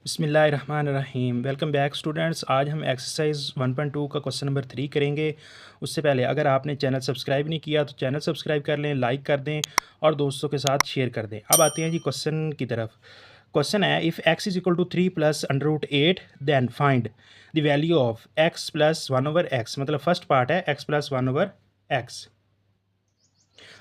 बिस्मिल्लाहिर्रहमानिर्रहीम। Welcome back students. आज हम एक्सरसाइज 1.2 का क्वेश्चन नंबर 3 करेंगे। उससे पहले अगर आपने चैनल सब्सक्राइब नहीं किया तो चैनल सब्सक्राइब कर लें, लाइक कर दें और दोस्तों के साथ शेयर कर दें। अब आते हैं जी क्वेश्चन की तरफ। क्वेश्चन है, if x is equal to 3 plus under root 8 then find the value of x plus 1 over x. मतलब फर्स्ट पार्ट है x प्लस 1 ओवर एक्स।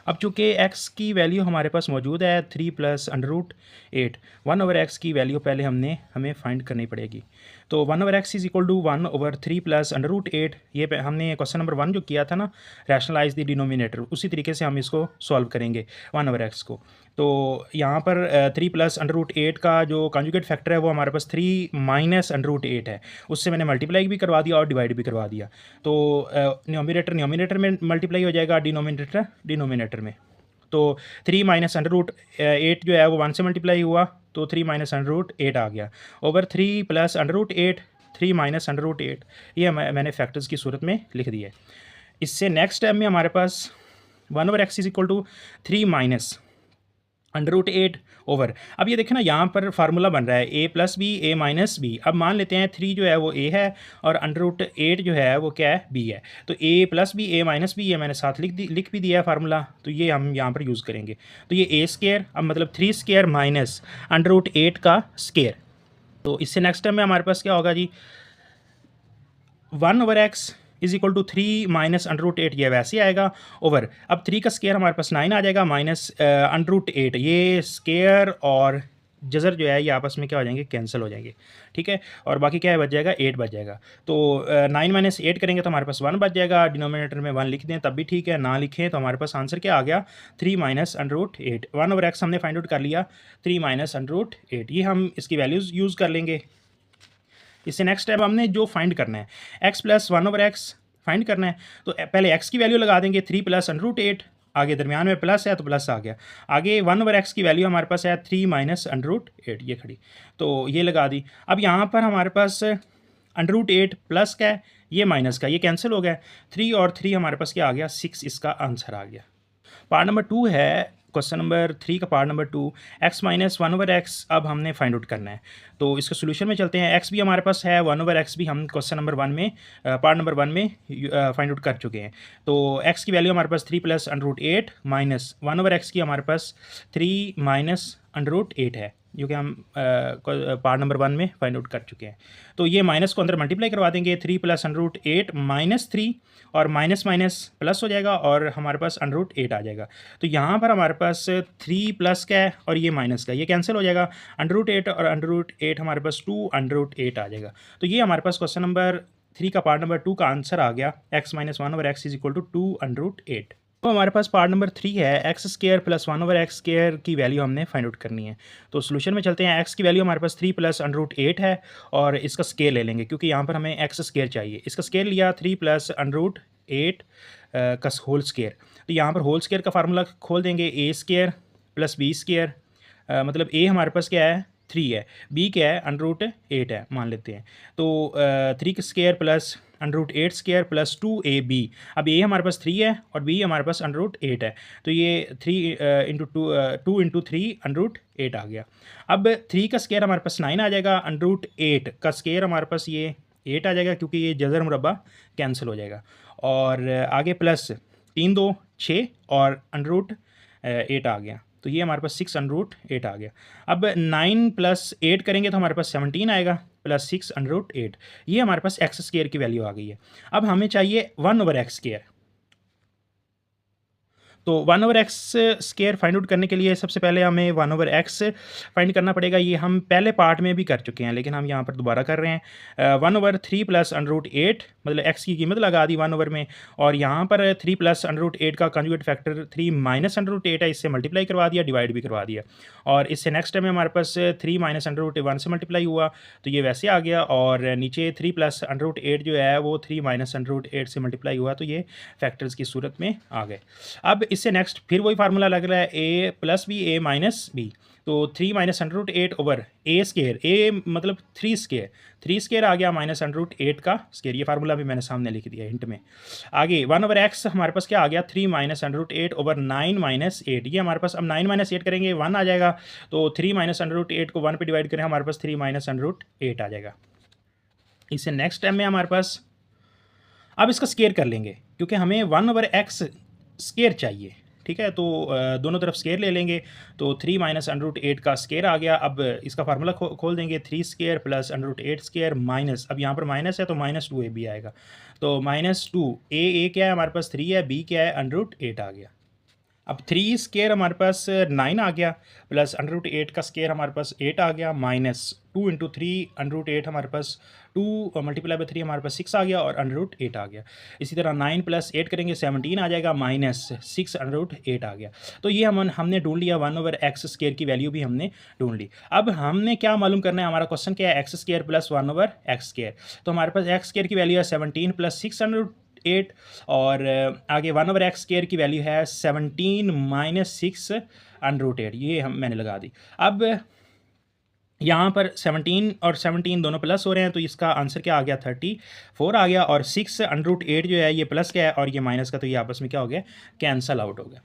अब चूंकि x की वैल्यू हमारे पास मौजूद है 3 plus under root 8, 1 over x की वैल्यू पहले हमें फाइंड करनी पड़ेगी। तो 1 over x is equal to 1 over 3 plus under root 8। ये हमने क्वेश्चन नंबर 1 जो किया था ना, रैशनलाइज द डिनोमिनेटर, उसी तरीके से हम इसको सॉल्व करेंगे 1 ओवर एक्स को। तो यहाँ पर 3 प्लस अंडर रूट 8 का जो कॉन्जुगेट फैक्टर है वो हमारे पास 3 माइनस अंडर रूट 8 है। उससे मैंने मल्टीप्लाई भी करवा दिया और डिवाइड भी करवा दिया। तो न्यूमिनेटर में मल्टीप्लाई हो जाएगा, डिनोमिनेटर में। तो 3 माइनस अंडर रूट 8 जो है वो 1 से मल्टीप्लाई हुआ, तो 3 माइनस अंडर रूट 8 आ गया over 3 plus under root 8, 3 minus under root 8। ये मैंने फैक्टर्स की सूरत में लिख दिया है। इससे नेक्स्ट स्टेप में हमारे पास 1 over x is equal to 3 minus under root 8 over. अब ये देखें ना, यहाँ पर फार्मूला बन रहा है ए प्लस बी, ए माइनस बी। अब मान लेते हैं 3 जो है वो ए है और अंडर रूट 8 जो है वो क्या है, बी है। तो ए प्लस बी, ए माइनस बी, ये मैंने साथ लिख भी दिया है फार्मूला, तो ये हम यहाँ पर यूज़ करेंगे। तो ये ए स्केयर, अब मतलब 3 स्केयर माइनस अंडर रूट 8 का स्केयर। तो इससे नेक्स्ट टाइम में हमारे पास क्या होगा जी, 1 over x is equal to 3 minus under root 8, ये वैसे आएगा ओवर। अब 3 का स्केयर हमारे पास 9 आ जाएगा माइनस अंडर रूट 8। ये स्केयर और जज़र जो है ये आपस में क्या हो जाएंगे, कैंसिल हो जाएंगे। ठीक है, और बाकी क्या है, बच जाएगा 8 बच जाएगा। तो 9 माइनस 8 करेंगे तो हमारे पास 1 बच जाएगा। डिनोमिनेटर में 1 लिख दें तब भी ठीक है, ना लिखें तो हमारे पास आंसर क्या आ गया, 3 minus under root 8। 1 over x हमने फाइंड आउट कर लिया, 3 माइनस अंडर रूट 8। ये हम इसकी वैल्यूज़ यूज़ कर लेंगे। इससे नेक्स्ट स्टेप हमने जो फाइंड करना है, x plus 1 over x find करना है। तो पहले x की वैल्यू लगा देंगे, 3 प्लस अंडर रूट 8, आगे दरमियान में प्लस है तो प्लस आ गया। आगे 1 ओवर एक्स की वैल्यू हमारे पास है 3 माइनस अंडर रूट 8, ये खड़ी, तो ये लगा दी। अब यहाँ पर हमारे पास अंडर रूट 8 प्लस का है, ये माइनस का, ये कैंसिल हो गया। 3 और 3 हमारे पास क्या आ गया, 6 इसका आंसर आ गया। पार्ट नंबर 2 है क्वेश्चन नंबर 3 का part number 2, x minus 1 over x अब हमने फाइंड आउट करना है। तो इसके सोल्यूशन में चलते हैं। x भी हमारे पास है, 1 ओवर एक्स भी हम क्वेश्चन नंबर 1 में पार्ट नंबर 1 में फाइंड आउट कर चुके हैं। तो x की वैल्यू हमारे पास 3 plus under root 8 minus 1 over x की हमारे पास 3 माइनस अंडर रूट 8 है, जो कि हम पार्ट नंबर 1 में फाइंड आउट कर चुके हैं। तो ये माइनस को अंदर मल्टीप्लाई करवा देंगे, 3 प्लस अंडर रूट 8 माइनस 3, और माइनस माइनस प्लस हो जाएगा और हमारे पास अंडर रूट 8 आ जाएगा। तो यहाँ पर हमारे पास 3 प्लस का है और ये माइनस का, ये कैंसिल हो जाएगा। अंडर रूट 8 और अंडर रूट 8 हमारे पास 2 अंडर रूट 8 आ जाएगा। तो ये हमारे पास क्वेश्चन नंबर 3 का पार्ट नंबर 2 का आंसर आ गया, x minus 1 over x is equal to 2 under root 8। तो हमारे पास पार्ट नंबर 3 है, x square plus 1 over x square की वैल्यू हमने फाइंड आउट करनी है। तो सोल्यूशन में चलते हैं। एक्स की वैल्यू हमारे पास 3 प्लस अंडर रूट 8 है और इसका स्केयर ले लेंगे क्योंकि यहाँ पर हमें एक्स स्केयर चाहिए। इसका स्केयर लिया 3 प्लस अंडर रूट 8 का होल स्केयर। तो यहाँ पर होल स्केयर का फार्मूला खोल देंगे, ए स्केयर प्लस बी स्केयर, मतलब ए हमारे पास क्या है, 3 है, बी क्या है, अंडर रूट 8 है मान लेते हैं। तो 3 का square plus under root 8 square plus 2ab। अब ए हमारे पास 3 है और बी हमारे पास अंडर रूट 8 है, तो ये 3 इंटू 2 इंटू 3 अंडर रूट 8 आ गया। अब 3 का स्केयर हमारे पास 9 आ जाएगा, अंडर रूट 8 का स्केयर हमारे पास ये 8 आ जाएगा क्योंकि ये जज़र मुरब्बा कैंसिल हो जाएगा। और आगे प्लस 3 2 6 और अंडर रूट 8 आ गया, तो ये हमारे पास 6 अंडर रूट 8 आ गया। अब 9 प्लस 8 करेंगे तो हमारे पास 17 आएगा प्लस 6 अंडर रूट 8। ये हमारे पास एक्स स्केयर की वैल्यू आ गई है। अब हमें चाहिए 1 ओवर एक्स स्केयर। तो 1 over x square find out करने के लिए सबसे पहले हमें 1 ओवर एक्स फाइंड करना पड़ेगा। ये हम पहले पार्ट में भी कर चुके हैं लेकिन हम यहाँ पर दोबारा कर रहे हैं। 1 ओवर 3 प्लस अंडर रूट 8, मतलब एक्स की कीमत लगा दी 1 ओवर में, और यहाँ पर 3 प्लस अंडर रूट 8 का conjugate factor 3 minus under root 8 है, इससे मल्टीप्लाई करवा दिया, डिवाइड भी करवा दिया। और इससे नेक्स्ट टाइम हमारे पास 3 माइनस अंडर रूट 1 से मल्टीप्लाई हुआ तो ये वैसे आ गया, और नीचे 3 प्लस अंडर रूट 8 जो है वो 3 माइनस अंडर रूट 8 से मल्टीप्लाई हुआ, तो ये फैक्टर्स की सूरत में आ गए। अब इससे नेक्स्ट फिर वही फार्मूला लग रहा है, ए प्लस बी, ए माइनस बी। तो 3 माइनस अंडर रूट 8 ओवर ए स्केयर, ए मतलब 3 स्केयर, 3 स्केयर आ गया माइनस अंडर रूट 8 का स्केयर। ये फार्मूला भी मैंने सामने लिख दिया हिंट में। आगे 1 ओवर एक्स हमारे पास क्या आ गया, 3 minus under root 8 over 9 minus 8। ये हमारे पास अब 9 माइनस 8 करेंगे 1 आ जाएगा, तो 3 माइनस अंडर रूट 8 को 1 पे डिवाइड करें हमारे पास 3 माइनस अंडर रूट 8 आ जाएगा। इससे नेक्स्ट स्टेप में हमारे पास अब इसका स्केयर कर लेंगे, क्योंकि हमें 1 ओवर एक्स स्केयर चाहिए, ठीक है। तो दोनों तरफ स्केयर ले लेंगे, तो 3 माइनस अंडर रूट 8 का स्केयर आ गया। अब इसका फार्मूला खोल देंगे, 3 square plus under root 8 square minus, अब यहाँ पर माइनस है तो माइनस 2 ए बी आएगा, तो माइनस 2 ए क्या है हमारे पास 3 है, बी क्या है अंडर रूट 8 आ गया। अब 3 स्केयर हमारे पास 9 आ गया, प्लस अंडर रूट 8 का स्केयर हमारे पास 8 आ गया, माइनस 2 इंटू 3 अंडर रूट 8 हमारे पास 2 मल्टीप्लाई बाई 3 हमारे पास 6 आ गया और अंडर रूट 8 आ गया। इसी तरह 9 प्लस 8 करेंगे 17 आ जाएगा, माइनस 6 अंडर रूट 8 आ गया। तो ये हमने ढूंढ लिया 1 ओवर एक्स स्केयर की वैल्यू भी हमने ढूंढ ली। अब हमने क्या मालूम करना है, हमारा क्वेश्चन क्या है, x square plus 1 over x square. तो हमारे पास एक्स स्केयर की वैल्यू है 17 प्लस 6 अंडर रूट 8 और आगे 1 ओवर एक्स स्केयर की वैल्यू है 17 माइनस 6 अंडर रूट 8, ये मैंने लगा दी। अब यहाँ पर 17 और 17 दोनों प्लस हो रहे हैं, तो इसका आंसर क्या आ गया 34 आ गया, और 6 अंडर रूट 8 जो है ये प्लस क्या है और ये माइनस का, तो ये आपस में क्या हो गया, कैंसल आउट हो गया।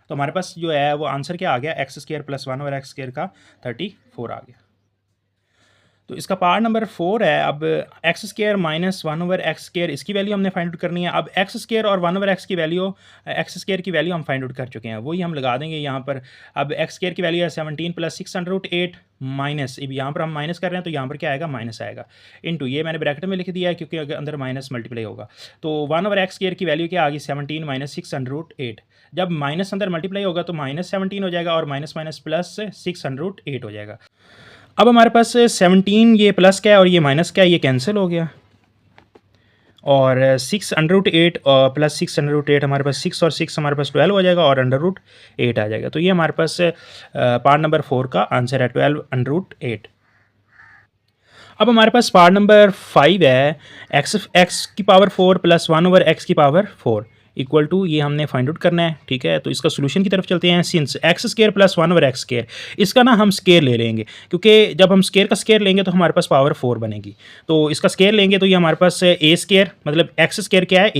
तो हमारे पास जो है वो आंसर क्या आ गया, x square plus 1 over x square का 34 आ गया। तो इसका पार्ट नंबर 4 है। अब x square minus 1 over x square, इसकी वैल्यू हमने फाइंड आउट करनी है। अब एक्स स्केयर और 1 ओवर एक्स की वैल्यू, एक्स स्केयर की वैल्यू हम फाइंड आउट कर चुके हैं, वही हम लगा देंगे यहाँ पर। अब एक्स स्केयर की वैल्यू है 17 प्लस 6 अंडर रूट 8 माइनस, यहाँ पर हम माइनस कर रहे हैं तो यहाँ पर क्या आएगा, माइनस आएगा, इनटू ये मैंने ब्रैकेट में लिख दिया है क्योंकि अगर अंदर माइनस मल्टीप्लाई होगा। तो 1 ओवर एक्स स्केयर की वैल्यू क्या आ गई, 17 माइनस 6 अंडर रूट 8। जब माइनस अंदर मल्टीप्लाई होगा तो माइनस 17 हो जाएगा और minus minus plus 6 under root 8 हो जाएगा। अब हमारे पास 17 ये प्लस क्या है और ये माइनस क्या है, ये कैंसिल हो गया, और 6 अंडर रूट 8 और प्लस 6 अंडर रूट 8 हमारे पास 6 और 6 हमारे पास 12 हो जाएगा और अंडर रूट 8 आ जाएगा। तो ये हमारे पास पार्ट नंबर 4 का आंसर है 12 अंडर रूट 8। अब हमारे पास पार्ट नंबर 5 है, एक्स की पावर 4 प्लस 1 ओवर एक्स की पावर 4 इक्वल टू, ये हमने फाइंड आउट करना है, ठीक है। तो इसका सोल्यूशन की तरफ चलते हैं। Since x square plus 1 over x square, इसका ना हम स्केयर ले लेंगे, क्योंकि जब हम स्केयर का स्केयर लेंगे तो हमारे पास पावर 4 बनेगी। तो इसका स्केयर लेंगे तो ये हमारे पास ए स्केयर, मतलब एक्स स्केयर क्या है,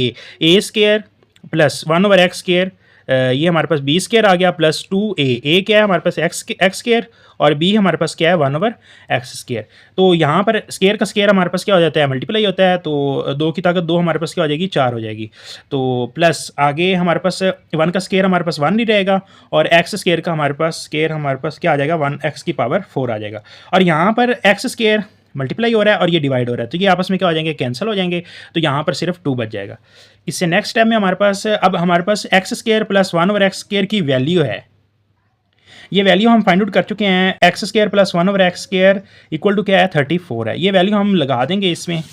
a square plus 1 over x square, ये हमारे पास बी स्केयर आ गया प्लस 2 ए क्या है हमारे पास एक्स स्केयर, और बी हमारे पास क्या है 1 ओवर एक्स स्केयर। तो यहाँ पर स्केयर का स्केयर हमारे पास क्या हो जाता है, मल्टीप्लाई होता है, तो 2 की ताकत 2 हमारे पास क्या हो जाएगी, 4 हो जाएगी। तो प्लस आगे हमारे पास 1 का स्केयर हमारे पास 1 नहीं रहेगा, और एक्स स्केयर का हमारे पास स्केयर हमारे पास क्या आ जाएगा, 1 एक्स की पावर 4 आ जाएगा। और यहाँ पर एक्स स्केयर मल्टीप्लाई हो रहा है और ये डिवाइड हो रहा है, तो ये आपस में क्या हो जाएंगे, कैंसिल हो जाएंगे, तो यहाँ पर सिर्फ 2 बच जाएगा। इससे नेक्स्ट स्टेप में हमारे पास अब हमारे पास x square plus 1 over x square की वैल्यू है, ये वैल्यू हम फाइंड आउट कर चुके हैं। X square plus 1 over x square equal to क्या है, 34 है। ये वैल्यू हम लगा देंगे इसमें,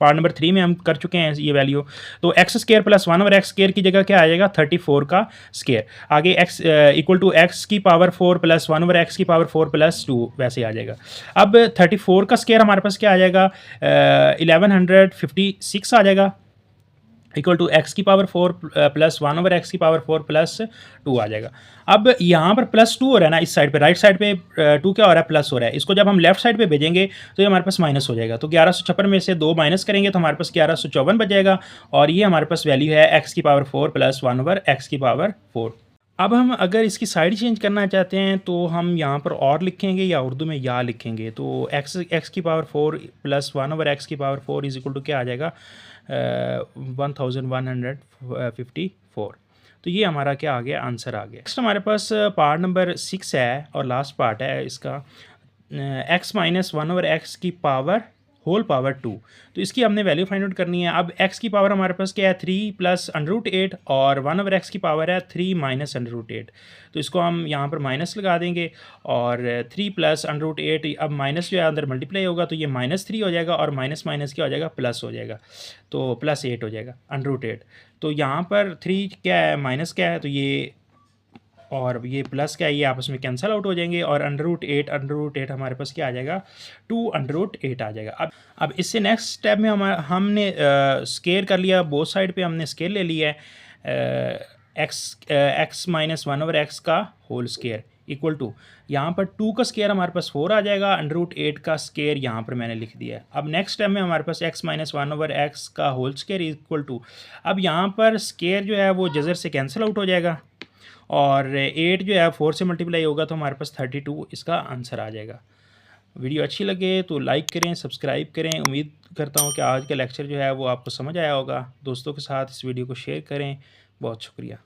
पार्ट नंबर 3 में हम कर चुके हैं ये वैल्यू। तो x square plus 1 over x square की जगह क्या आ जाएगा, 34 का स्केयर। आगे एक्स इक्वल टू एक्स की पावर 4 प्लस 1 ओवर एक्स की पावर 4 प्लस 2 वैसे आ जाएगा। अब 34 का स्केयर हमारे पास क्या आ जाएगा, 1156 आ जाएगा, इक्वल टू एक्स की पावर 4 प्लस 1 ओवर एक्स की पावर 4 प्लस 2 आ जाएगा। अब यहाँ पर प्लस 2 हो रहा है ना, इस साइड पे राइट साइड पे 2 क्या हो रहा है, प्लस हो रहा है। इसको जब हम लेफ्ट साइड पे भेजेंगे तो ये हमारे पास माइनस हो जाएगा। तो 1156 में से 2 माइनस करेंगे तो हमारे पास 1154 बच जाएगा, और ये हमारे पास वैल्यू है एक्स की पावर 4 प्लस 1 ओवर एक्स की पावर 4। अब हम अगर इसकी साइड चेंज करना चाहते हैं तो हम यहाँ पर और लिखेंगे या उर्दू में या लिखेंगे। तो एक्स की पावर 4 प्लस 1 ओवर एक्स की पावर 4 इज इक्वल टू क्या आ जाएगा, 1154। तो ये हमारा क्या आ गया, आंसर आ गया। नेक्स्ट हमारे पास पार्ट नंबर 6 है और लास्ट पार्ट है इसका, एक्स माइनस 1 ओवर एक्स की पावर होल पावर 2। तो इसकी हमने वैल्यू फाइंड आउट करनी है। अब x की पावर हमारे पास क्या है, 3 प्लस अंडर रूट 8, और 1 ओवर एक्स की पावर है 3 माइनस अंडर रूट 8। तो इसको हम यहाँ पर माइनस लगा देंगे, और 3 प्लस अंडर रूट 8, अब माइनस जो है अंदर मल्टीप्लाई होगा तो ये -3 हो जाएगा, और माइनस माइनस क्या हो जाएगा, प्लस हो जाएगा, तो प्लस 8 हो जाएगा अंडर रूट 8। तो यहाँ पर 3 क्या है, माइनस क्या है, तो ये और ये प्लस क्या है, ये आपस में कैंसिल आउट हो जाएंगे, और अंडर रूट 8 हमारे पास क्या आ जाएगा, 2 अंडर रूट 8 आ जाएगा। अब इससे नेक्स्ट स्टेप में हमने स्केयर कर लिया, बोथ साइड पे हमने स्केयर ले लिया है, एक्स माइनस 1 ओवर एक्स का होल स्केयर इक्वल टू यहाँ पर 2 का स्केयर हमारे पास 4 आ जाएगा, अंडर रूट 8 का स्केयर यहाँ पर मैंने लिख दिया है। अब नेक्स्ट स्टेप में हमारे पास x माइनस 1 ओवर एक्स का होल स्केयर इक्वल टू, अब यहाँ पर स्केयर जो है वो जज़र से कैंसिल आउट हो जाएगा और 8 जो है 4 से मल्टीप्लाई होगा तो हमारे पास 32 इसका आंसर आ जाएगा। वीडियो अच्छी लगे तो लाइक करें, सब्सक्राइब करें। उम्मीद करता हूँ कि आज का लेक्चर जो है वो आपको समझ आया होगा। दोस्तों के साथ इस वीडियो को शेयर करें। बहुत शुक्रिया।